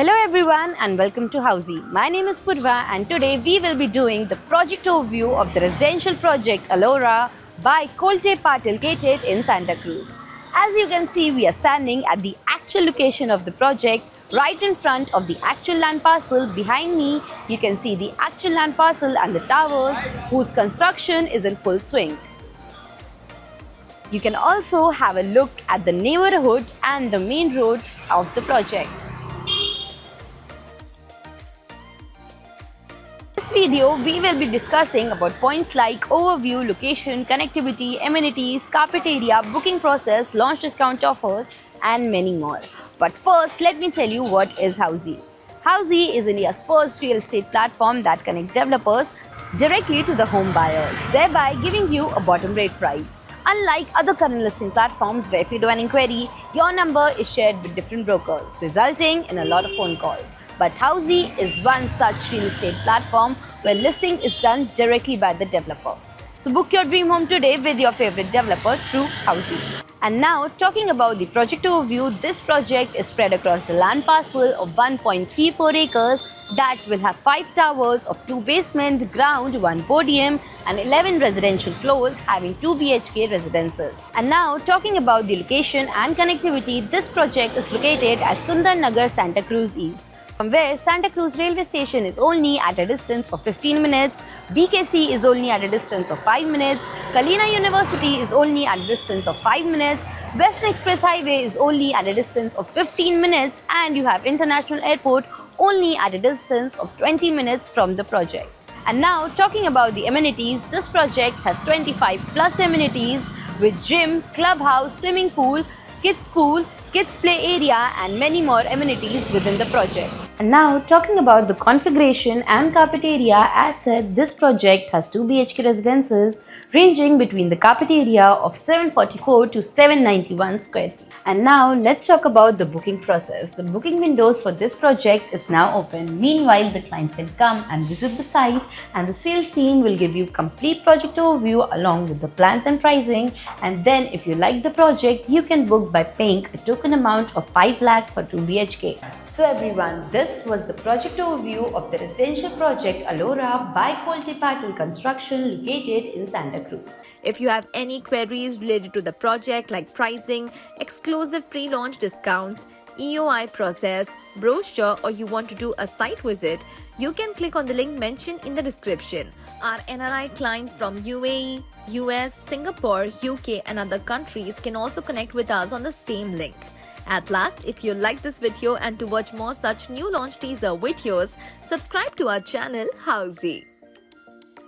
Hello everyone and welcome to Housey. My name is Purva and today we will be doing the project overview of the residential project Alora by Kolte Patil located in Santa Cruz. As you can see, we are standing at the actual location of the project right in front of the actual land parcel. Behind me, you can see the actual land parcel and the towers whose construction is in full swing. You can also have a look at the neighborhood and the main road of the project. In this video, we will be discussing about points like overview, location, connectivity, amenities, carpet area, booking process, launch discount offers, and many more. But first, let me tell you what is Housey. Housey is India's first real estate platform that connects developers directly to the home buyers, thereby giving you a bottom rate price. Unlike other current listing platforms where if you do an inquiry, your number is shared with different brokers, resulting in a lot of phone calls. But Housey is one such real estate platform where listing is done directly by the developer. So book your dream home today with your favorite developer through Housey. And now, talking about the project overview, this project is spread across the land parcel of 1.34 acres that will have 5 towers of 2 basements, ground, 1 podium and 11 residential floors having 2 BHK residences. And now, talking about the location and connectivity, this project is located at Sundar Nagar, Santa Cruz East, from where Santa Cruz railway station is only at a distance of 15 minutes, BKC is only at a distance of 5 minutes, Kalina University is only at a distance of 5 minutes, Western Express Highway is only at a distance of 15 minutes, and you have International Airport only at a distance of 20 minutes from the project. And now, talking about the amenities, this project has 25 plus amenities with gym, clubhouse, swimming pool, kids play area and many more amenities within the project. And now, talking about the configuration and carpet area, as said, this project has 2 BHK residences ranging between the carpet area of 744 to 791 square feet. And now, let's talk about the booking process. The booking windows for this project is now open. Meanwhile, the clients can come and visit the site and the sales team will give you complete project overview along with the plans and pricing. And then if you like the project, you can book by paying a token amount of 5 lakh for 2 BHK. So everyone, this was the project overview of the residential project Alora by Kolte Patil Construction located in Santa Cruz. If you have any queries related to the project like pricing, exclusive pre-launch discounts, EOI process, brochure, or you want to do a site visit, you can click on the link mentioned in the description. Our NRI clients from UAE, US, Singapore, UK and other countries can also connect with us on the same link. At last, if you like this video and to watch more such new launch teaser videos, subscribe to our channel Housey.